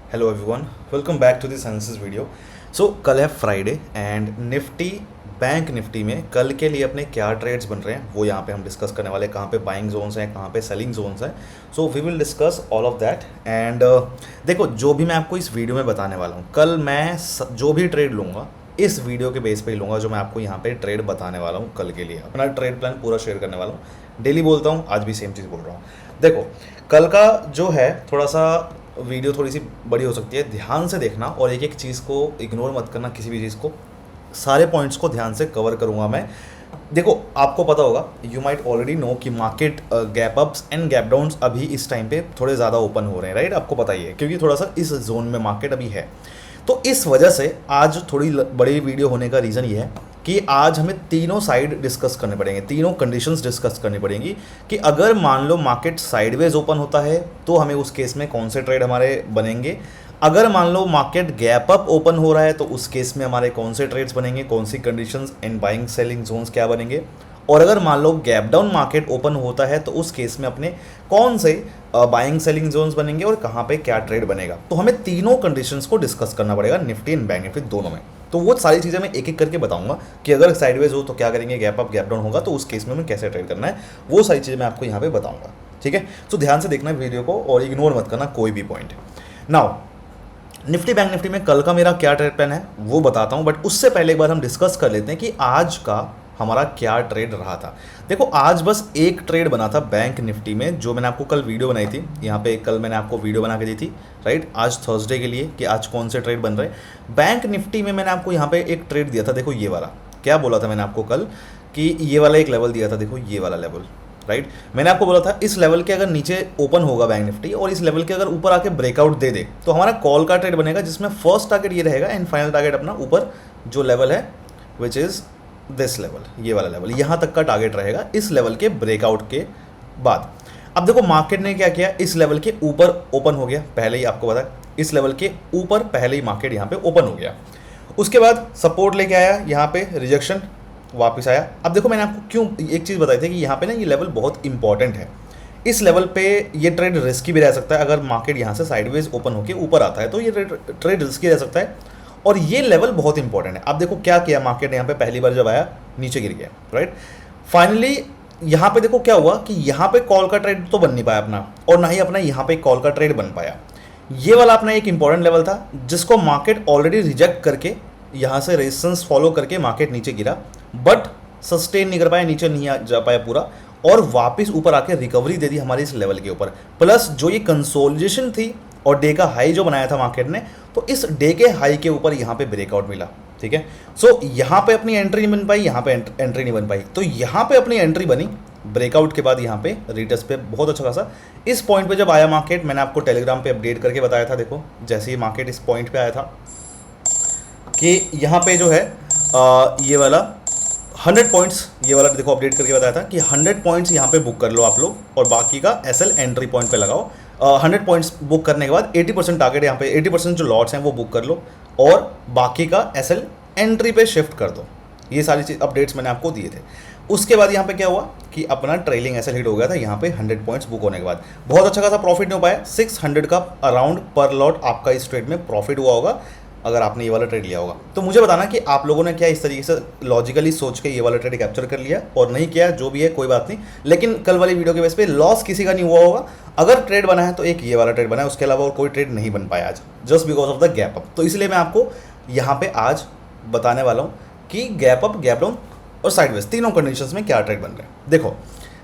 Hello everyone, welcome back to this analysis video. So कल है Friday and Nifty bank Nifty में कल के लिए अपने क्या ट्रेड्स बन रहे हैं वो यहाँ पे हम डिस्कस करने वाले हैं। कहाँ पे बाइंग जोन्स हैं, कहाँ पे सेलिंग जोन्स हैं। So we will discuss all of that and देखो, जो भी मैं आपको इस वीडियो में बताने वाला हूँ, कल मैं जो भी ट्रेड लूँगा इस वीडियो के बेस पे ही लूँगा। जो मैं आपको यहाँ पे ट्रेड बताने वाला हूँ कल के लिए, अपना ट्रेड प्लान पूरा शेयर करने वाला हूँ। डेली बोलता हूँ, आज भी सेम चीज़ बोल रहा हूँ। देखो, कल का जो है थोड़ा सा वीडियो थोड़ी सी बड़ी हो सकती है, ध्यान से देखना और एक एक चीज़ को इग्नोर मत करना, किसी भी चीज़ को, सारे पॉइंट्स को ध्यान से कवर करूंगा मैं। देखो, आपको पता होगा, यू माइट ऑलरेडी नो कि market gap ups and gap downs अभी इस टाइम पे थोड़े ज़्यादा ओपन हो रहे हैं, राइट। आपको पता ही है, क्योंकि थोड़ा सा इस जोन में मार्केट अभी है। तो इस वजह से आज थोड़ी बड़ी वीडियो होने का रीज़न ये है कि आज हमें तीनों साइड डिस्कस करने पड़ेंगे, तीनों कंडीशंस डिस्कस करनी पड़ेंगी कि अगर मान लो मार्केट साइडवेज ओपन होता है तो हमें उस केस में कौन से ट्रेड हमारे बनेंगे। अगर मान लो मार्केट गैप अप ओपन हो रहा है तो उस केस में हमारे कौन से ट्रेड्स बनेंगे, कौन सी conditions and buying selling zones क्या बनेंगे। और अगर मान लो गैप डाउन मार्केट ओपन होता है तो उस केस में अपने कौन से बाइंग सेलिंग जोन्स बनेंगे और कहाँ पे क्या ट्रेड बनेगा। तो हमें तीनों कंडीशंस को डिस्कस करना पड़ेगा, निफ्टी एंड बैंक निफ्टी दोनों में। तो वो सारी चीज़ें मैं एक एक करके बताऊंगा कि अगर साइडवेज हो तो क्या करेंगे, गैप अप गैप डाउन होगा तो उस केस में हमें कैसे ट्रेड करना है, वो सारी चीज़ें मैं आपको यहाँ पे बताऊंगा। ठीक है, तो ध्यान से देखना वीडियो को और इग्नोर मत करना कोई भी point. Now, Nifty bank Nifty में कल का मेरा क्या ट्रेड प्लान है वो बताता हूँ, बट उससे पहले एक बार हम डिस्कस कर लेते हैं कि आज का हमारा क्या ट्रेड रहा था। देखो, आज बस एक ट्रेड बना था बैंक निफ्टी में, जो मैंने आपको कल वीडियो बनाई थी यहाँ पे, कल मैंने आपको वीडियो बना के दी थी, राइट, आज थर्सडे के लिए कि आज कौन से ट्रेड बन रहे हैं। बैंक निफ्टी में मैंने आपको यहाँ पे एक ट्रेड दिया था, देखो ये वाला। क्या बोला था मैंने आपको कल कि ये वाला एक लेवल दिया था, देखो ये वाला लेवल, राइट। मैंने आपको बोला था इस लेवल के अगर नीचे ओपन होगा बैंक निफ्टी और इस लेवल के अगर ऊपर आके ब्रेकआउट दे दे तो हमारा कॉल का ट्रेड बनेगा, जिसमें फर्स्ट टारगेट ये रहेगा एंड फाइनल टारगेट अपना ऊपर जो लेवल है विच इज़ दिस लेवल, ये वाला लेवल, यहाँ तक का टारगेट रहेगा इस लेवल के ब्रेकआउट के बाद। अब देखो, मार्केट ने क्या किया, इस लेवल के ऊपर ओपन हो गया, पहले ही आपको पता है इस लेवल के ऊपर पहले ही मार्केट यहाँ पे ओपन हो गया। उसके बाद सपोर्ट लेके आया, यहाँ पे रिजेक्शन, वापस आया। अब देखो, मैंने आपको क्यों एक चीज़ बताई थी कि यहाँ पे ना ये लेवल बहुत इंपॉर्टेंट है। इस लेवल पे ये ट्रेड रिस्की भी रह सकता है, अगर मार्केट यहाँ से साइडवेज ओपन होकर ऊपर आता है तो ये ट्रेड रिस्की रह सकता है, और ये लेवल बहुत इंपॉर्टेंट है। अब देखो क्या किया मार्केट ने, यहाँ पे पहली बार जब आया नीचे गिर गया, राइट। फाइनली यहाँ पे देखो क्या हुआ कि यहाँ पे कॉल का ट्रेड तो बन नहीं पाया अपना, और ना ही अपना यहाँ पे कॉल का ट्रेड बन पाया। ये वाला अपना एक इंपॉर्टेंट लेवल था जिसको मार्केट ऑलरेडी रिजेक्ट करके यहाँ से रेजिस्टेंस फॉलो करके मार्केट नीचे गिरा, बट सस्टेन नहीं कर पाया, नीचे नहीं जा पाया पूरा, और वापस ऊपर आके रिकवरी दे दी हमारी इस लेवल के ऊपर। प्लस जो ये कंसोलिडेशन थी और डे का हाई जो बनाया था मार्केट ने, तो इस डे के हाई के ऊपर यहाँ पे ब्रेकआउट मिला। ठीक है, सो यहाँ पे अपनी एंट्री नहीं बन पाई, यहाँ पे एंट्री नहीं बन पाई, तो यहाँ पे अपनी एंट्री बनी ब्रेकआउट के बाद, यहाँ पे रिटेस्ट पे बहुत अच्छा खासा। इस पॉइंट पे जब आया मार्केट, मैंने आपको टेलीग्राम पे अपडेट करके बताया था, देखो जैसे ही मार्केट इस पॉइंट पे आया था कि यहाँ पे जो है ये वाला 100 पॉइंट्स, ये वाला देखो अपडेट करके बताया था कि 100 पॉइंट्स यहाँ पे बुक कर लो आप लोग, और बाकी का एसएल एंट्री पॉइंट पे लगाओ। 100 पॉइंट्स बुक करने के बाद 80% टारगेट यहाँ पे, 80% जो लॉट्स हैं वो बुक कर लो, और बाकी का एसएल एंट्री पे शिफ्ट कर दो। ये सारी चीज अपडेट्स मैंने आपको दिए थे। उसके बाद यहाँ पे क्या हुआ कि अपना ट्रेलिंग एसएल हिट हो गया था यहाँ पे 100 पॉइंट्स बुक होने के बाद। बहुत अच्छा खासा प्रॉफिट नहीं हो पाया, 600 का अराउंड पर लॉट आपका इस ट्रेड में प्रॉफिट हुआ होगा अगर आपने ये वाला ट्रेड लिया होगा। तो मुझे बताना कि आप लोगों ने क्या इस तरीके से लॉजिकली सोच के ये वाला ट्रेड कैप्चर कर लिया, और नहीं किया, जो भी है कोई बात नहीं। लेकिन कल वाली वीडियो के बेस पे लॉस किसी का नहीं हुआ होगा। अगर ट्रेड बना है तो एक ये वाला ट्रेड बना है, उसके अलावा और कोई ट्रेड नहीं बन पाया आज, just because of the gap up. तो इसलिए मैं आपको यहाँ पे आज बताने वाला हूँ कि गैप अप, गैप डाउन और साइडवेज तीनों कंडीशंस में क्या ट्रेड बन रहे हैं। देखो,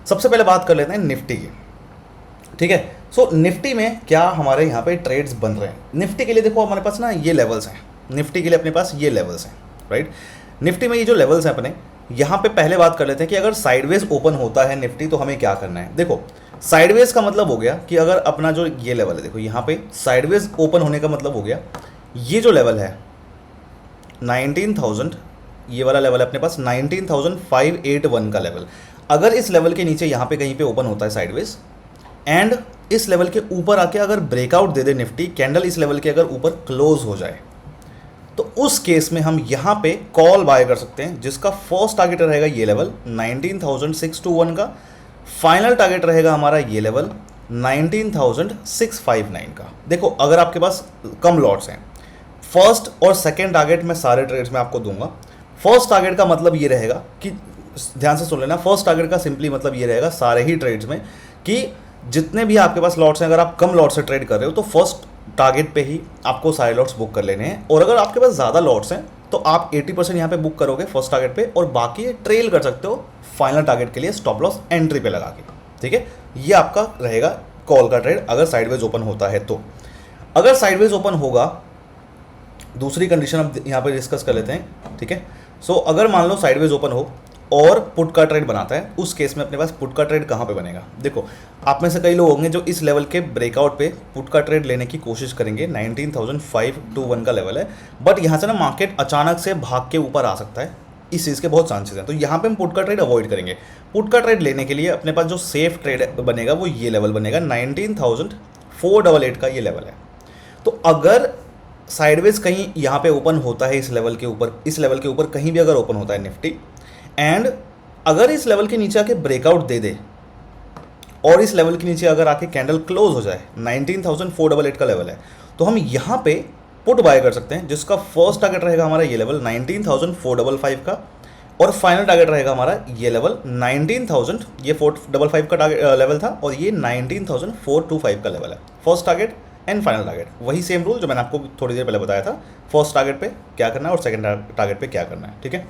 सबसे पहले बात कर लेते हैं निफ्टी की। ठीक है, सो निफ्टी में क्या हमारे यहाँ पे ट्रेड्स बन रहे हैं। निफ्टी के लिए देखो हमारे पास ना ये लेवल्स हैं, निफ्टी के लिए अपने पास ये लेवल्स हैं, राइट। निफ्टी में ये जो लेवल्स हैं अपने, यहाँ पे पहले बात कर लेते हैं कि अगर साइडवेज ओपन होता है निफ्टी तो हमें क्या करना है। देखो, साइडवेज का मतलब हो गया कि अगर अपना जो ये लेवल है, देखो यहाँ पे साइडवेज ओपन होने का मतलब हो गया ये जो लेवल है 19,000, ये वाला लेवल है अपने पास 19,581 का लेवल। अगर इस लेवल के नीचे यहाँ पे कहीं पे ओपन होता है साइडवेज एंड इस लेवल के ऊपर आके अगर ब्रेकआउट दे दे निफ्टी, कैंडल इस लेवल के अगर ऊपर क्लोज हो जाए, तो उस केस में हम यहाँ पे कॉल बाय कर सकते हैं, जिसका फर्स्ट टारगेट रहेगा ये लेवल 19,621 का, फाइनल टारगेट रहेगा हमारा ये लेवल 19,659 का। देखो अगर आपके पास कम लॉट्स हैं, फर्स्ट और सेकेंड टारगेट मैं सारे ट्रेड्स में आपको दूंगा। फर्स्ट टारगेट का मतलब ये रहेगा कि, ध्यान से सुन लेना, फर्स्ट टारगेट का सिंपली मतलब ये रहेगा सारे ही ट्रेड्स में कि जितने भी आपके पास लॉट्स हैं, अगर आप कम लॉट से ट्रेड कर रहे हो तो फर्स्ट टारगेट पे ही आपको सारे लॉट्स बुक कर लेने हैं, और अगर आपके पास ज़्यादा लॉट्स हैं तो आप 80% यहाँ पे बुक करोगे फर्स्ट टारगेट पे, और बाकी ट्रेल कर सकते हो फाइनल टारगेट के लिए स्टॉप लॉस एंट्री पे लगा के। ठीक है, ये आपका रहेगा कॉल का ट्रेड अगर साइडवेज ओपन होता है तो। अगर साइडवेज ओपन होगा, दूसरी कंडीशन हम यहाँ पे डिस्कस कर लेते हैं। ठीक है, सो अगर मान लो साइडवेज ओपन हो और पुट का ट्रेड बनाता है, उस केस में अपने पास पुट का ट्रेड कहाँ पे बनेगा। देखो आप में से कई लोग होंगे जो इस लेवल के ब्रेकआउट पे पुट का ट्रेड लेने की कोशिश करेंगे। 19,521 का लेवल है, बट यहाँ से ना मार्केट अचानक से भाग के ऊपर आ सकता है, इस चीज़ के बहुत चांसेस हैं, तो यहाँ पे हम पुट का ट्रेड अवॉइड करेंगे। पुट का ट्रेड लेने के लिए अपने पास जो सेफ ट्रेड बनेगा वो ये लेवल बनेगा, 19,488 का ये लेवल है। तो अगर साइडवेज कहीं यहाँ पे ओपन होता है इस लेवल के ऊपर, इस लेवल के ऊपर कहीं भी अगर ओपन होता है निफ्टी, एंड अगर इस लेवल के नीचे आके ब्रेकआउट दे दे और इस लेवल के नीचे अगर आके कैंडल क्लोज हो जाए, 19,488 का लेवल है, तो हम यहाँ पे पुट बाय कर सकते हैं, जिसका फर्स्ट टारगेट रहेगा हमारा ये लेवल 19,455 का, और फाइनल टारगेट रहेगा हमारा ये लेवल 19,000, ये 455 का लेवल था और ये 19,425 का लेवल है। First target and final target, वही सेम रूल जो मैंने आपको थोड़ी देर पहले बताया था, फर्स्ट टारगेट पे क्या करना है और सेकंड टारगेट पे क्या करना है। ठीक है,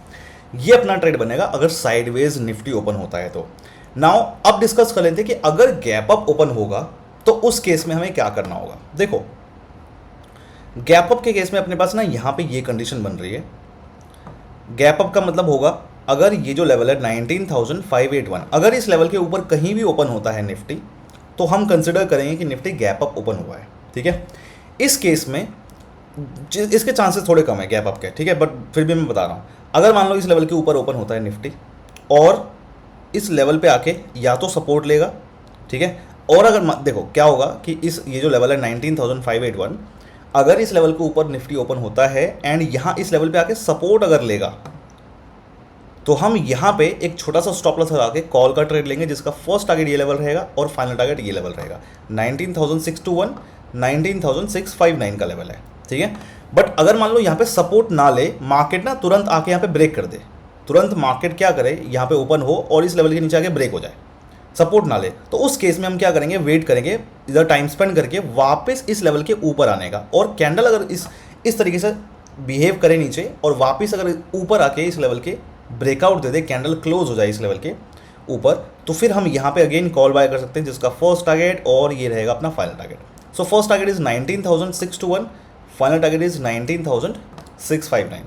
ये अपना ट्रेड बनेगा अगर साइडवेज निफ्टी ओपन होता है तो। नाउ अब डिस्कस कर लेते हैं कि अगर गैप अप ओपन होगा तो उस केस में हमें क्या करना होगा। देखो गैप अप के केस में अपने पास ना यहाँ पे ये कंडीशन बन रही है। गैप अप का मतलब होगा अगर ये जो लेवल है 19,581, अगर इस लेवल के ऊपर कहीं भी ओपन होता है निफ्टी, तो हम कंसिडर करेंगे कि निफ्टी गैप अप ओपन हुआ है। ठीक है, इस केस में इसके चांसेस थोड़े कम है गैप अप के, ठीक है, बट फिर भी मैं बता रहा हूँ, अगर मान लो इस लेवल के ऊपर ओपन होता है निफ्टी और इस लेवल पे आके या तो सपोर्ट लेगा, ठीक है, और अगर देखो क्या होगा कि ये जो लेवल है 19,581, अगर इस लेवल के ऊपर निफ्टी ओपन होता है एंड यहाँ इस लेवल पे आके सपोर्ट अगर लेगा, तो हम यहाँ पे एक छोटा सा स्टॉप लॉस लगा के कॉल का ट्रेड लेंगे, जिसका फर्स्ट टारगेट ये लेवल रहेगा और फाइनल टारगेट ये लेवल रहेगा 19,621, 19,659 का लेवल है। ठीक है, बट अगर मान लो यहाँ पे सपोर्ट ना ले, मार्केट ना तुरंत आके यहाँ पे ब्रेक कर दे, तुरंत मार्केट क्या करे, यहाँ पे ओपन हो और इस लेवल के नीचे आके ब्रेक हो जाए, सपोर्ट ना ले, तो उस केस में हम क्या करेंगे, वेट करेंगे इधर टाइम स्पेंड करके वापस इस लेवल के ऊपर आने का, और कैंडल अगर इस तरीके से बिहेव करे नीचे और वापस अगर ऊपर आके इस लेवल के ब्रेकआउट दे दे, कैंडल क्लोज हो जाए इस लेवल के ऊपर, तो फिर हम यहाँ पे अगेन कॉल बाय कर सकते हैं, जिसका फर्स्ट टारगेट और ये रहेगा अपना final target. So first target is 19,621, final target is 19,659।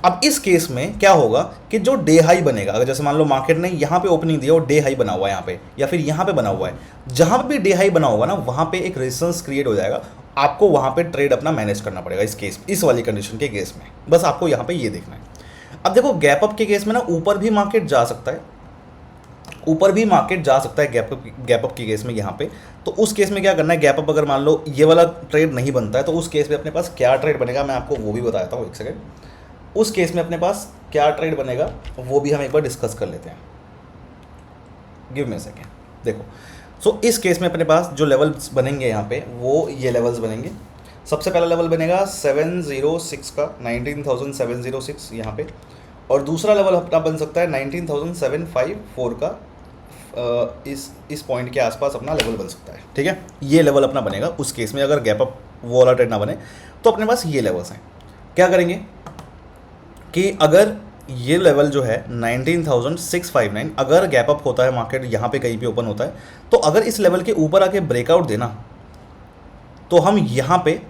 अब इस केस में क्या होगा कि जो डे हाई बनेगा, अगर जैसे मान लो मार्केट ने यहाँ पे ओपनिंग दिया और डे हाई बना हुआ है यहाँ पे, या फिर यहाँ पे बना हुआ है, जहाँ पे भी डे हाई बना होगा ना, वहाँ पे एक रेजिस्टेंस क्रिएट हो जाएगा, आपको वहाँ पे ट्रेड अपना मैनेज करना पड़ेगा इस केस, इस वाली कंडीशन के केस में। बस आपको यहाँ पे ये देखना है। अब देखो गैप अप के केस में ना ऊपर भी मार्केट जा सकता है, ऊपर भी मार्केट जा सकता है गैप अप के केस में यहाँ पे, तो उस केस में क्या करना है, गैप अप अगर मान लो ये वाला ट्रेड नहीं बनता है तो उस केस में अपने पास क्या ट्रेड बनेगा, मैं आपको वो भी बताता हूँ, एक सेकेंड। उस केस में अपने पास क्या ट्रेड बनेगा वो भी हम एक बार डिस्कस कर लेते हैं, गिव मी अ सेकेंड। देखो सो इस केस में अपने पास जो लेवल्स बनेंगे यहाँ पे वो ये लेवल्स बनेंगे। सबसे पहला लेवल बनेगा 706 का, 19,706 यहाँ पे, और दूसरा लेवल अपना बन सकता है 19,754 का, इस पॉइंट के आसपास अपना लेवल बन सकता है। ठीक है, ये लेवल अपना बनेगा उस केस में अगर गैप अप वो वाला ट्रेड ना बने, तो अपने पास ये लेवल्स हैं। क्या करेंगे कि अगर ये लेवल जो है 19,659 अगर गैप अप होता है, मार्केट यहाँ पे कहीं पे ओपन होता है, तो अगर इस लेवल के ऊपर आके ब्रेकआउट देना, तो हम यहाँ पे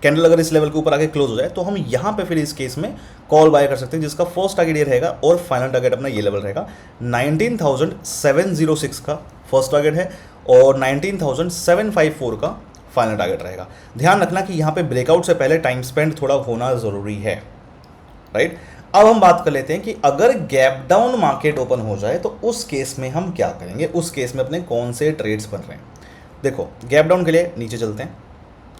कैंडल अगर इस लेवल के ऊपर आके क्लोज हो जाए, तो हम यहाँ पे फिर इस केस में कॉल बाय कर सकते हैं, जिसका फर्स्ट टारगेट ये रहेगा और फाइनल टारगेट अपना ये लेवल रहेगा 19,706 का फर्स्ट टारगेट है और 19,754 का फाइनल टारगेट रहेगा। ध्यान रखना कि यहाँ पे ब्रेकआउट से पहले टाइम स्पेंड थोड़ा होना ज़रूरी है, राइट। अब हम बात कर लेते हैं कि अगर गैप डाउन मार्केट ओपन हो जाए तो उस केस में हम क्या करेंगे, उस केस में अपने कौन से ट्रेड्स बन रहे हैं। देखो गैप डाउन के लिए नीचे चलते हैं,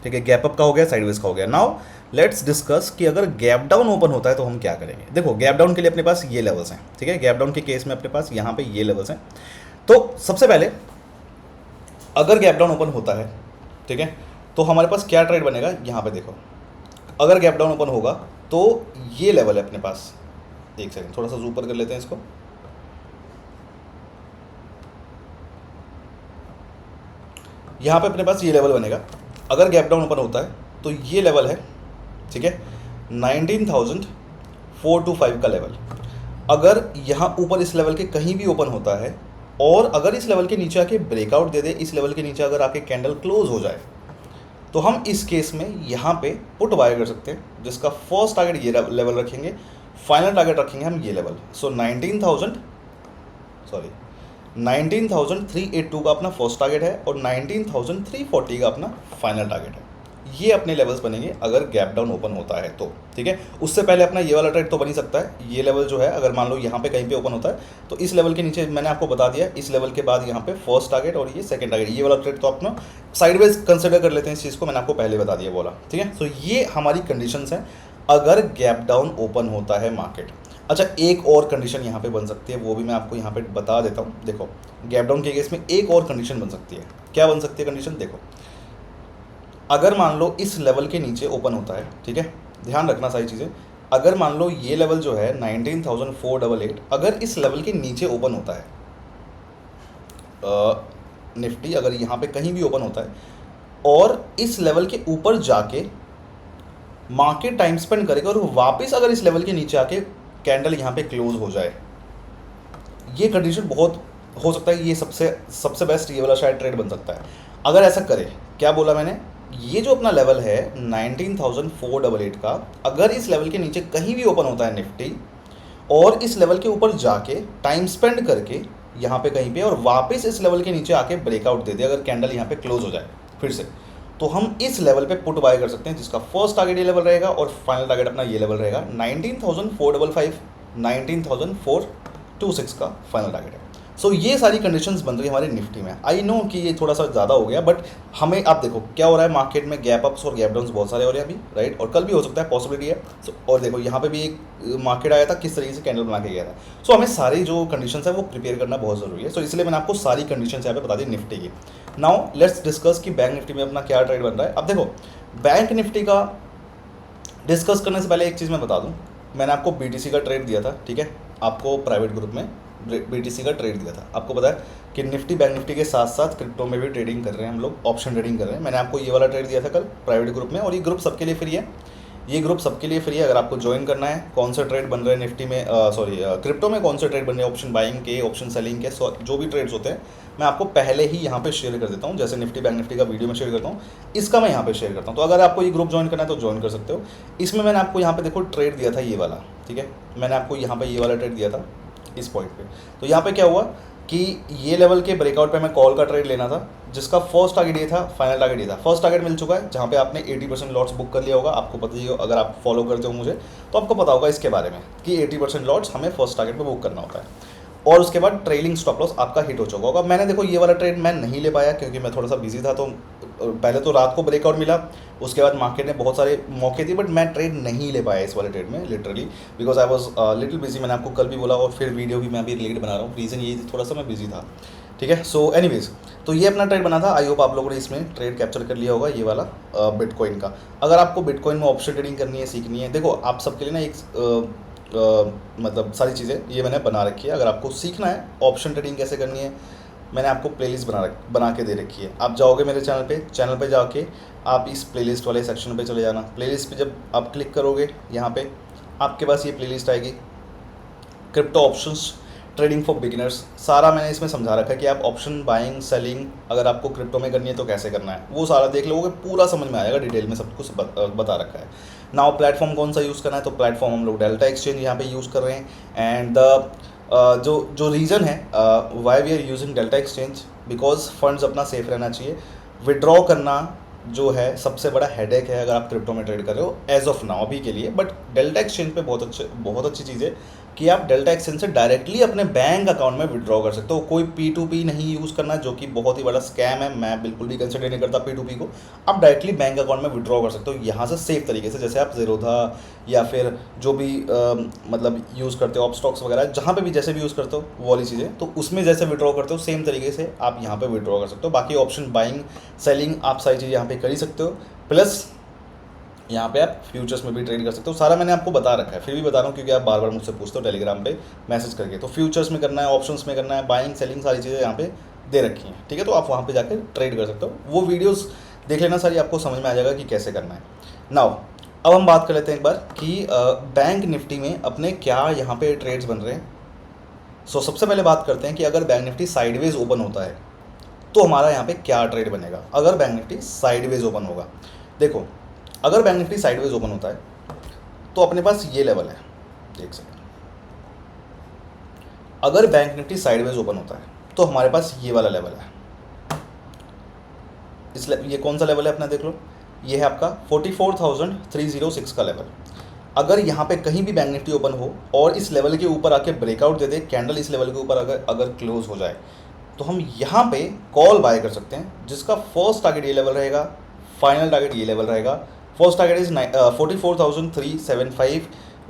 ठीक है, गैप अप का हो गया, साइडवेज का हो गया। नाउ लेट्स डिस्कस कि अगर गैप डाउन ओपन होता है तो हम क्या करेंगे। देखो गैप डाउन के लिए अपने पास ये लेवल्स हैं, ठीक है, गैप डाउन के केस में अपने पास यहाँ पे ये लेवल्स हैं। तो सबसे पहले अगर गैप डाउन ओपन होता है, ठीक है, तो हमारे पास क्या ट्रेड बनेगा, यहाँ पे देखो, अगर गैप डाउन ओपन होगा तो ये लेवल है अपने पास, एक सेकंड थोड़ा सा जूम पर कर लेते हैं इसको, यहाँ पे अपने पास ये लेवल बनेगा। अगर गैप डाउन ओपन होता है तो ये लेवल है, ठीक है, 19,425 का लेवल। अगर यहाँ ऊपर इस लेवल के कहीं भी ओपन होता है और अगर इस लेवल के नीचे आके ब्रेकआउट दे दे, इस लेवल के नीचे अगर आके कैंडल क्लोज हो जाए, तो हम इस केस में यहाँ पे पुट बाय कर सकते हैं, जिसका फर्स्ट टारगेट ये लेवल रखेंगे, फाइनल टारगेट रखेंगे हम ये लेवल। सो 19,382 का अपना फर्स्ट टारगेट है और 19,340 का अपना फाइनल टारगेट है। ये अपने लेवल्स बनेंगे अगर गैप डाउन ओपन होता है तो, ठीक है। उससे पहले अपना ये वाला ट्रेड तो बन ही सकता है। ये लेवल जो है अगर मान लो यहाँ पे कहीं पे ओपन होता है तो इस लेवल के नीचे मैंने आपको बता दिया, इस लेवल के बाद यहाँ पे फर्स्ट टारगेट और ये सेकंड टारगेट, ये वाला ट्रेड तो अपना साइडवेज कंसिडर कर लेते हैं इस चीज़ को, मैंने आपको पहले बता दिया बोला, ठीक है। तो ये हमारी कंडीशंस हैं अगर गैप डाउन ओपन होता है मार्केट। अच्छा, एक और कंडीशन यहाँ पे बन सकती है, वो भी मैं आपको यहाँ पे बता देता हूँ। देखो, गैप डाउन के केस में एक और कंडीशन बन सकती है। क्या बन सकती है कंडीशन, देखो, अगर मान लो इस लेवल के नीचे ओपन होता है, ठीक है, ध्यान रखना सारी चीज़ें, अगर मान लो ये लेवल जो है 19,488 अगर इस लेवल के नीचे ओपन होता है, निफ्टी अगर यहाँ पे कहीं भी ओपन होता है और इस लेवल के ऊपर जाके मार्केट टाइम स्पेंड करेगा और वापस अगर इस लेवल के नीचे आके कैंडल यहाँ पे क्लोज हो जाए, ये कंडीशन बहुत हो सकता है, ये सबसे बेस्ट ये वाला शायद ट्रेड बन सकता है अगर ऐसा करे। क्या बोला मैंने, ये जो अपना लेवल है 19,488 का, अगर इस लेवल के नीचे कहीं भी ओपन होता है निफ्टी और इस लेवल के ऊपर जाके टाइम स्पेंड करके यहाँ पे कहीं पे और वापस इस लेवल के नीचे आके ब्रेकआउट दे दे, अगर कैंडल यहाँ पे क्लोज हो जाए फिर से, तो हम इस लेवल पे पुट बाय कर सकते हैं, जिसका फर्स्ट टारगेट ये लेवल रहेगा और फाइनल टारगेट अपना ये लेवल रहेगा 19,455 19,426 का फाइनल टारगेट है। सो ये सारी कंडीशंस बन रही है हमारे निफ्टी में। आई नो कि ये थोड़ा सा ज़्यादा हो गया, बट हमें आप देखो क्या हो रहा है मार्केट में, गैप अप्स और गैप डाउन्स बहुत सारे हो रहे हैं अभी, राइट, और कल भी हो सकता है, पॉसिबिलिटी है। और देखो यहाँ पे भी एक मार्केट आया था, किस तरीके से कैंडल बना के गया था। सो हमें सारी जो कंडीशंस है वो प्रिपेयर करना बहुत ज़रूरी है। सो इसलिए मैंने आपको सारी कंडीशंस यहाँ पे बता दी निफ्टी की। नाउ लेट्स डिस्कस कि बैंक निफ्टी में अपना क्या ट्रेड बन रहा है। अब देखो, बैंक निफ्टी का डिस्कस करने से पहले एक चीज़ मैं बता दूँ, मैंने आपको BTC का ट्रेड दिया था, ठीक है, आपको प्राइवेट ग्रुप में BTC का ट्रेड दिया था। आपको पता है कि निफ्टी बैंक निफ्टी के साथ साथ क्रिप्टो में भी ट्रेडिंग कर रहे हैं हम लोग, ऑप्शन ट्रेडिंग कर रहे हैं। मैंने आपको ये वाला ट्रेड दिया था कल प्राइवेट ग्रुप में, और ये ग्रुप सबके लिए फ्री है, ये ग्रुप सबके लिए फ्री है। अगर आपको ज्वाइन करना है, कौन से ट्रेड बन रहे हैं निफ्टी में, क्रिप्टो में कौन से ट्रेड बन रहे हैं, ऑप्शन बाइंग के, ऑप्शन सेलिंग के, जो भी ट्रेड्स होते हैं मैं आपको पहले ही यहाँ पे शेयर कर देता हूँ। जैसे निफ्टी बैंक निफ्टी का वीडियो में शेयर करता हूँ, इसका मैं यहाँ पे शेयर करता हूँ। तो अगर आपको ये ग्रुप ज्वाइन करना है तो ज्वाइन कर सकते हो। इसमें मैंने आपको यहाँ पे देखो ट्रेड दिया था ये वाला, ठीक है, मैंने आपको यहाँ पे ये वाला ट्रेड दिया था इस पॉइंट पे। तो यहाँ पे क्या हुआ कि ये लेवल के ब्रेकआउट पे मैं कॉल का ट्रेड लेना था, जिसका फर्स्ट टारगेट ये था, फाइनल टारगेट ये था। फर्स्ट टारगेट मिल चुका है, जहाँ पे आपने 80% लॉट्स बुक कर लिया होगा। आपको पता ही हो, अगर आप फॉलो करते हो मुझे तो आपको पता होगा इसके बारे में कि 80% लॉट्स हमें फर्स्ट टारगेट पे बुक करना होता है। और उसके बाद ट्रेलिंग स्टॉप लॉस आपका हिट हो चुका होगा। मैंने देखो ये वाला ट्रेड मैं नहीं ले पाया क्योंकि मैं थोड़ा सा बिजी था। तो पहले तो रात को ब्रेकआउट मिला, उसके बाद मार्केट ने बहुत सारे मौके दिए, बट मैं ट्रेड नहीं ले पाया इस वाले ट्रेड में literally, because I was little busy. मैंने आपको कल भी बोला और फिर वीडियो भी मैं अभी लेट बना रहा हूँ, रीज़न यही थोड़ा सा मैं बिजी था, ठीक है। सो एनीवेज, तो ये अपना ट्रेड बना था। आई होप आप लोगों ने इसमें ट्रेड कैप्चर कर लिया होगा, ये वाला बिटकॉइन का। अगर आपको बिटकॉइन में ऑप्शन ट्रेडिंग करनी है, सीखनी है, देखो आप सबके लिए ना एक मतलब सारी चीज़ें ये मैंने बना रखी है। अगर आपको सीखना है ऑप्शन ट्रेडिंग कैसे करनी है, मैंने आपको प्लेलिस्ट बना के दे रखी है। आप जाओगे मेरे चैनल पे जाके आप इस प्लेलिस्ट वाले सेक्शन पे चले जाना। प्लेलिस्ट पे जब आप क्लिक करोगे, यहाँ पे आपके पास ये प्लेलिस्ट आएगी, crypto options trading for beginners. सारा मैंने इसमें समझा रखा है कि आप ऑप्शन बाइंग सेलिंग अगर आपको क्रिप्टो में करनी है तो कैसे करना है, वो सारा देख लोगे, पूरा समझ में आएगा, डिटेल में सब कुछ बता रखा है। नाउ प्लेटफॉर्म कौन सा यूज़ करना है, तो प्लेटफॉर्म हम लोग डेल्टा एक्सचेंज यहाँ पे यूज़ कर रहे हैं। एंड जो रीज़न है why we are using Delta Exchange, because funds अपना सेफ रहना चाहिए। विड्रॉ करना जो है सबसे बड़ा हेडेक है अगर आप क्रिप्टो में ट्रेड कर रहे हो एज ऑफ नाउ, अभी के लिए। बट डेल्टा एक्सचेंज पे बहुत अच्छी चीज़ है कि आप डेल्टा एक्सचेंज से डायरेक्टली अपने बैंक अकाउंट में विड्रॉ कर सकते हो। कोई P2P नहीं यूज़ करना, जो कि बहुत ही बड़ा स्कैम है, मैं बिल्कुल भी कंसिडर नहीं करता P2P को। आप डायरेक्टली बैंक अकाउंट में विड्रॉ कर सकते हो यहाँ से सेफ तरीके से, जैसे आप ज़ेरोधा या फिर जो भी मतलब यूज़ करते हो आप स्टॉक्स वगैरह, जहाँ पे भी जैसे भी यूज़ करते हो वो वाली चीज़ें, तो उसमें जैसे विड्रॉ करते हो सेम तरीके से आप यहाँ पे विड्रॉ कर सकते हो। बाकी ऑप्शन बाइंग सेलिंग आप सारी चीज़ें यहाँ पे कर ही सकते हो, प्लस यहाँ पे आप फ्यूचर्स में भी ट्रेड कर सकते हो। सारा मैंने आपको बता रखा है, फिर भी बता रहा हूँ क्योंकि आप बार बार मुझसे पूछते हो टेलीग्राम पे मैसेज करके। तो फ्यूचर्स में करना है, ऑप्शंस में करना है, बाइंग सेलिंग सारी चीज़ें यहाँ पे दे रखी हैं, ठीक है। तो आप वहाँ पे जाकर ट्रेड कर सकते हो, वो वीडियोस देख लेना सारी, आपको समझ में आ जाएगा कि कैसे करना है। नाउ अब हम बात कर लेते हैं एक बार कि बैंक निफ्टी में अपने क्या यहाँ पे ट्रेड्स बन रहे हैं। सो सबसे पहले बात करते हैं कि अगर बैंक निफ्टी साइडवेज ओपन होता है तो हमारा यहाँ पे क्या ट्रेड बनेगा। अगर बैंक निफ्टी साइडवेज ओपन होगा, देखो अगर बैंक निफ्टी साइडवेज ओपन होता है तो अपने पास ये लेवल है, देख सकते हैं। अगर बैंक निफ्टी साइडवेज ओपन होता है तो हमारे पास ये वाला लेवल है, ये कौन सा लेवल है अपना देख लो, ये है आपका 44,306 का लेवल। अगर यहाँ पे कहीं भी बैंक निफ्टी ओपन हो और इस लेवल के ऊपर आके ब्रेकआउट दे दे, कैंडल इस लेवल के ऊपर अगर क्लोज हो जाए, तो हम यहाँ पे कॉल बाय कर सकते हैं, जिसका फर्स्ट टारगेट ये लेवल रहेगा, फाइनल टारगेट ये लेवल रहेगा। फर्स्ट टारगेट इज 44,375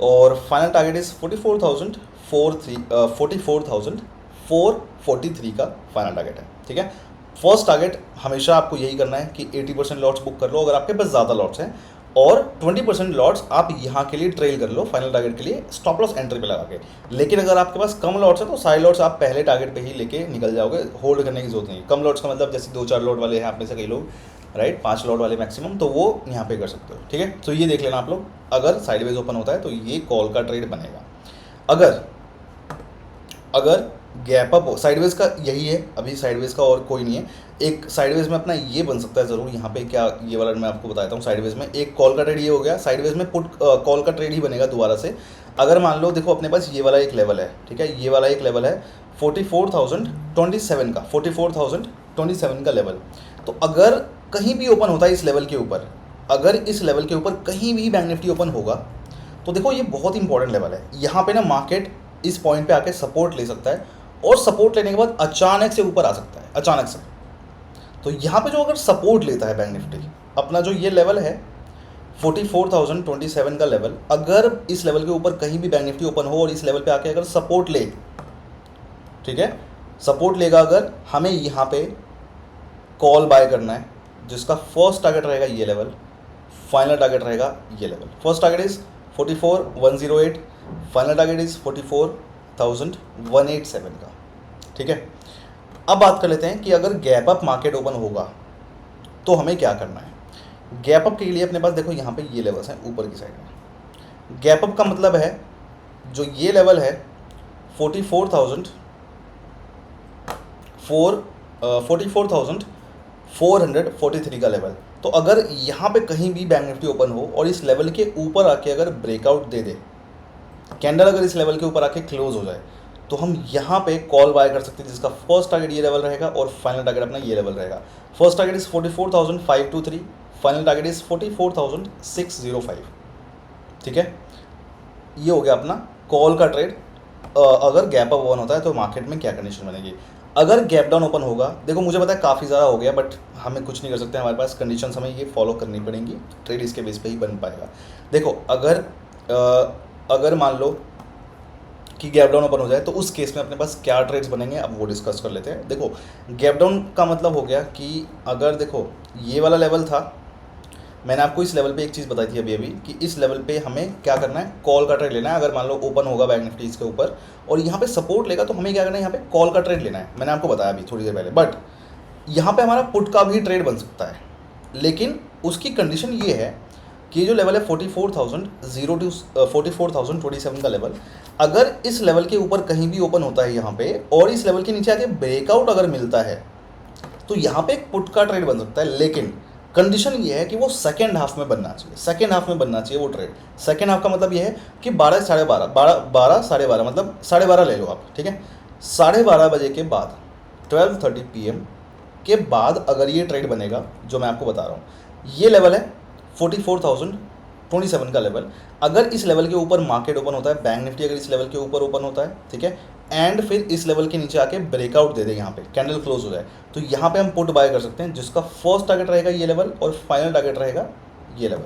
और फाइनल टारगेट इज 44,443 का फाइनल टारगेट है, ठीक है। फर्स्ट टारगेट हमेशा आपको यही करना है कि 80% लॉट्स बुक कर लो अगर आपके पास ज़्यादा लॉट्स हैं, और 20% लॉट्स आप यहाँ के लिए ट्रेल कर लो फाइनल टारगेट के लिए स्टॉप लॉस एंट्री पे लगा के। लेकिन अगर आपके पास कम लॉट्स है तो सारे लॉट्स आप पहले टारगेट पे ही लेके निकल जाओगे, होल्ड करने की जरूरत नहीं। कम लॉट्स का मतलब जैसे 2-4 लॉट वाले हैं आप में से कई लोग, राइट, 5 लॉट वाले मैक्सिमम, तो वो यहाँ पे कर सकते हो, ठीक है। तो ये देख लेना आप लोग, अगर साइडवेज ओपन होता है तो ये कॉल का ट्रेड बनेगा। अगर गैप अप साइडवेज का यही है, अभी साइडवेज का और कोई नहीं है। एक साइडवेज में अपना ये बन सकता है ज़रूर, यहाँ पे क्या ये वाला मैं आपको बताता हूँ। साइडवेज में एक कॉल का ट्रेड ये हो गया, साइडवेज में पुट कॉल का ट्रेड ही बनेगा दोबारा से। अगर मान लो देखो अपने पास ये वाला एक लेवल है, ठीक है, ये वाला एक लेवल है 44,027 का, 44,027 का लेवल। तो अगर कहीं भी ओपन होता है इस लेवल के ऊपर, अगर इस लेवल के ऊपर कहीं भी बैंक निफ्टी ओपन होगा, तो देखो ये बहुत इंपॉर्टेंट लेवल है। यहाँ पे ना मार्केट इस पॉइंट पे आके सपोर्ट ले सकता है, और सपोर्ट लेने के बाद अचानक से ऊपर आ सकता है, अचानक से। तो यहाँ पे जो अगर सपोर्ट लेता है बैंक निफ्टी, अपना जो ये लेवल है 44,027 का लेवल, अगर इस लेवल के ऊपर कहीं भी बैंक निफ्टी ओपन हो और इस लेवल पे आके अगर सपोर्ट ले, ठीक है, सपोर्ट लेगा अगर, हमें यहाँ पे कॉल बाय करना है, जिसका फर्स्ट टारगेट रहेगा ये लेवल, फाइनल टारगेट रहेगा ये level. First target is 44,108, final target is 44,187 का, ठीक है। अब बात कर लेते हैं कि अगर गैप अप मार्केट ओपन होगा तो हमें क्या करना है। गैप अप के लिए अपने पास देखो यहाँ पे ये लेवल्स हैं ऊपर की साइड में। गैप अप का मतलब है जो ये लेवल है 44,443 का लेवल। तो अगर यहाँ पे कहीं भी बैंक निफ्टी ओपन हो और इस लेवल के ऊपर आके अगर ब्रेकआउट दे दे, कैंडल अगर इस लेवल के ऊपर आके क्लोज हो जाए, तो हम यहाँ पे कॉल बाय कर सकते हैं, जिसका फर्स्ट टारगेट ये लेवल रहेगा और फाइनल टारगेट अपना ये लेवल रहेगा। First target is 44,523, final target is 44,605, ठीक है। ये हो गया अपना कॉल का ट्रेड। अगर गैप अप ओपन होता है तो मार्केट में क्या कंडीशन बनेगी। अगर गैप डाउन ओपन होगा, देखो मुझे पता है काफ़ी ज़्यादा हो गया, बट हमें कुछ नहीं कर सकते, हमारे पास कंडीशंस हमें ये फॉलो करनी पड़ेंगी, ट्रेड इसके बेस पे ही बन पाएगा। देखो अगर मान लो कि गैप डाउन ओपन हो जाए तो उस केस में अपने पास क्या ट्रेड्स बनेंगे, अब वो डिस्कस कर लेते हैं। देखो गैप डाउन का मतलब हो गया कि अगर देखो ये वाला लेवल था, मैंने आपको इस लेवल पे एक चीज़ बताई थी अभी कि इस लेवल पे हमें क्या करना है, कॉल का ट्रेड लेना है। अगर मान लो ओपन होगा बैंक निफ्टी इसके ऊपर और यहाँ पे सपोर्ट लेगा, तो हमें क्या करना है, यहाँ पे कॉल का ट्रेड लेना है। मैंने आपको बताया अभी थोड़ी देर पहले। बट यहाँ पे हमारा पुट का भी ट्रेड बन सकता है, लेकिन उसकी कंडीशन ये है कि जो लेवल है 44,027 का लेवल, अगर इस लेवल के ऊपर कहीं भी ओपन होता है यहाँ पे और इस लेवल के नीचे आके ब्रेकआउट अगर मिलता है, तो यहाँ पे एक पुट का ट्रेड बन सकता है। लेकिन कंडीशन ये है कि वो सेकेंड हाफ में बनना चाहिए, सेकेंड हाफ में बनना चाहिए वो ट्रेड। सेकेंड हाफ का मतलब ये है कि 12 साढ़े 12 मतलब 12:30 ले लो आप, ठीक है। 12:30 बजे के बाद 12:30 PM के बाद अगर ये ट्रेड बनेगा जो मैं आपको बता रहा हूँ, ये लेवल है 44,000 27 का लेवल, अगर इस लेवल के ऊपर मार्केट ओपन होता है, बैंक निफ्टी अगर इस लेवल के ऊपर ओपन होता है, ठीक है, एंड फिर इस लेवल के नीचे आके ब्रेकआउट दे दे, यहाँ पे कैंडल क्लोज हो जाए, तो यहाँ पे हम पुट बाय कर सकते हैं, जिसका फर्स्ट टारगेट रहेगा ये लेवल और फाइनल टारगेट रहेगा ये लेवल।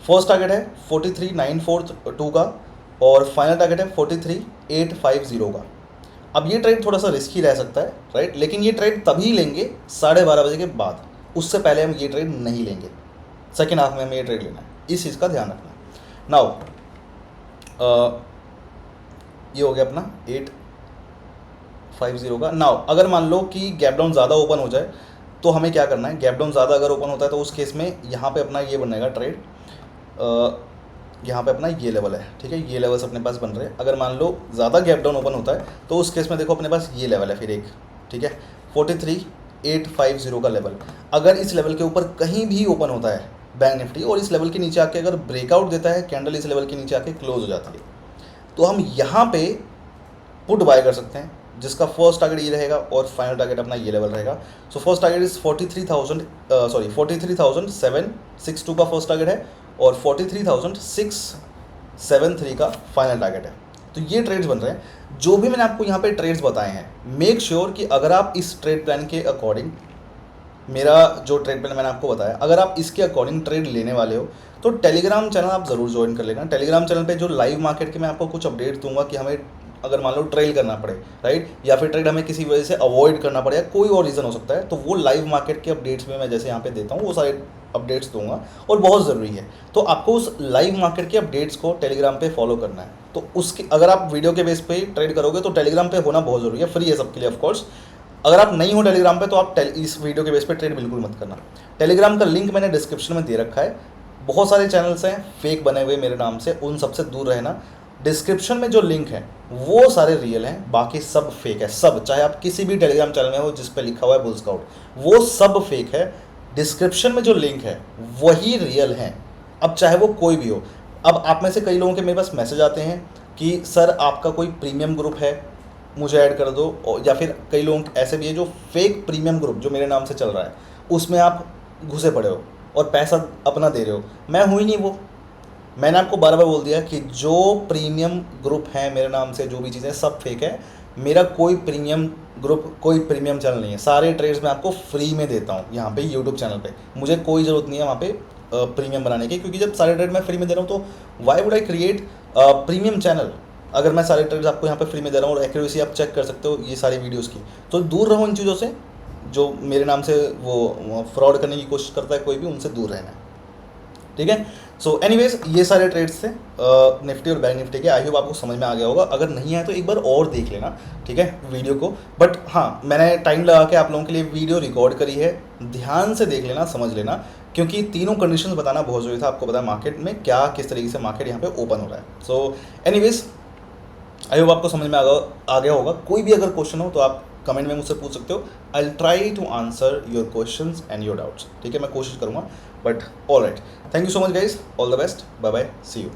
फर्स्ट टारगेट है 43,942 का और फाइनल टारगेट है 43,850 का। अब ये ट्रेड थोड़ा सा रिस्की रह सकता है, राइट, लेकिन ये ट्रेड तभी लेंगे 12:30 बजे के बाद, उससे पहले हम ये ट्रेड नहीं लेंगे। सेकेंड हाफ में हमें ये ट्रेड लेना है, इस चीज़ का ध्यान रखना। नाउ ये हो गया अपना 850 का। नाउ अगर मान लो कि गैप डाउन ज़्यादा ओपन हो जाए तो हमें क्या करना है, गैप डाउन ज़्यादा अगर ओपन होता है तो उस केस में यहाँ पे अपना ये बनेगा ट्रेड, यहाँ पे अपना ये लेवल है, ठीक है, ये लेवल्स अपने पास बन रहे हैं। अगर मान लो ज़्यादा गैप डाउन ओपन होता है तो उस केस में देखो अपने पास ये लेवल है फिर एक, ठीक है, 43,850 का लेवल। अगर इस लेवल के ऊपर कहीं भी ओपन होता है बैंक निफ्टी और इस लेवल के नीचे आके अगर ब्रेकआउट देता है, कैंडल इस लेवल के नीचे आके क्लोज हो जाती है, तो हम यहाँ पे पुट बाय कर सकते हैं, जिसका फर्स्ट टारगेट ये रहेगा और फाइनल टारगेट अपना ये लेवल रहेगा। सो फर्स्ट टारगेट इज 43,762 का फर्स्ट टारगेट है और 43,673 का फाइनल टारगेट है। तो ये ट्रेड्स बन रहे हैं। जो भी मैंने आपको यहाँ पे ट्रेड्स बताए हैं, मेक श्योर कि अगर आप इस ट्रेड प्लान के अकॉर्डिंग, मेरा जो ट्रेड प्लान मैंने आपको बताया, अगर आप इसके अकॉर्डिंग ट्रेड लेने वाले हो तो टेलीग्राम चैनल आप ज़रूर ज्वाइन कर लेना। टेलीग्राम चैनल पे जो लाइव मार्केट के मैं आपको कुछ अपडेट दूंगा कि हमें अगर मान लो ट्रेल करना पड़े, राइट, या फिर ट्रेड हमें किसी वजह से अवॉइड करना पड़े या कोई और रीज़न हो सकता है, तो वो लाइव मार्केट के अपडेट्स में मैं जैसे यहाँ पे देता हूँ वो सारे अपडेट्स दूंगा और बहुत ज़रूरी है। तो आपको उस लाइव मार्केट के अपडेट्स को टेलीग्राम पे फॉलो करना है। तो उसके अगर आप वीडियो के बेस पे ट्रेड करोगे तो टेलीग्राम पे होना बहुत ज़रूरी है, फ्री है सबके लिए ऑफकोर्स। अगर आप नहीं हो टेलीग्राम पे तो आप इस वीडियो के बेस पे ट्रेड बिल्कुल मत करना। टेलीग्राम का लिंक मैंने डिस्क्रिप्शन में दे रखा है। बहुत सारे चैनल्स हैं फेक बने हुए मेरे नाम से, उन सबसे दूर रहना। डिस्क्रिप्शन में जो लिंक है वो सारे रियल हैं, बाकी सब फेक है, सब, चाहे आप किसी भी टेलीग्राम चैनल में हो जिस पे लिखा हुआ है बुल स्काउट, वो सब फेक है। डिस्क्रिप्शन में जो लिंक है वही रियल हैं, अब चाहे वो कोई भी हो। अब आप में से कई लोगों के मेरे पास मैसेज आते हैं कि सर आपका कोई प्रीमियम ग्रुप है, मुझे ऐड कर दो, या फिर कई लोग ऐसे भी है जो फेक प्रीमियम ग्रुप जो मेरे नाम से चल रहा है उसमें आप घुसे पड़े हो और पैसा अपना दे रहे हो। मैं हूँ ही नहीं वो। मैंने आपको बार बार बोल दिया कि जो प्रीमियम ग्रुप है मेरे नाम से, जो भी चीज़ें सब फेक है। मेरा कोई प्रीमियम ग्रुप, कोई प्रीमियम चैनल नहीं है। सारे ट्रेड्स मैं आपको फ्री में देता हूँ यहाँ पे यूट्यूब चैनल पे। मुझे कोई ज़रूरत नहीं है वहाँ पे प्रीमियम बनाने की, क्योंकि जब सारे ट्रेड मैं फ्री में दे रहा हूँ तो why would I create premium channel. अगर मैं सारे ट्रेड्स आपको यहाँ पे फ्री में दे रहा हूँ और एक्यूरेसी आप चेक कर सकते हो ये सारी वीडियोज़ की, तो दूर रहो इन चीज़ों से। जो मेरे नाम से वो फ्रॉड करने की कोशिश करता है कोई भी, उनसे दूर रहना है, ठीक है। सो एनीवेज ये सारे ट्रेड्स थे निफ्टी और बैंक निफ्टी के। आई होप आपको समझ में आ गया होगा। अगर नहीं है तो एक बार और देख लेना, ठीक है, वीडियो को। बट हाँ, मैंने टाइम लगा के आप लोगों के लिए वीडियो रिकॉर्ड करी है, ध्यान से देख लेना, समझ लेना, क्योंकि तीनों कंडीशंस बताना बहुत ज़रूरी था। आपको पता है मार्केट में क्या किस तरीके से मार्केट यहाँ पे ओपन हो रहा है। सो एनीवेज आई होप आपको समझ में आ गया होगा। कोई भी अगर क्वेश्चन हो तो आप कमेंट में मुझसे पूछ सकते हो। I will try to answer your questions and your doubts, ठीक है, मैं कोशिश करूँगा। But all right, thank you so much guys, all the best, bye bye, see you.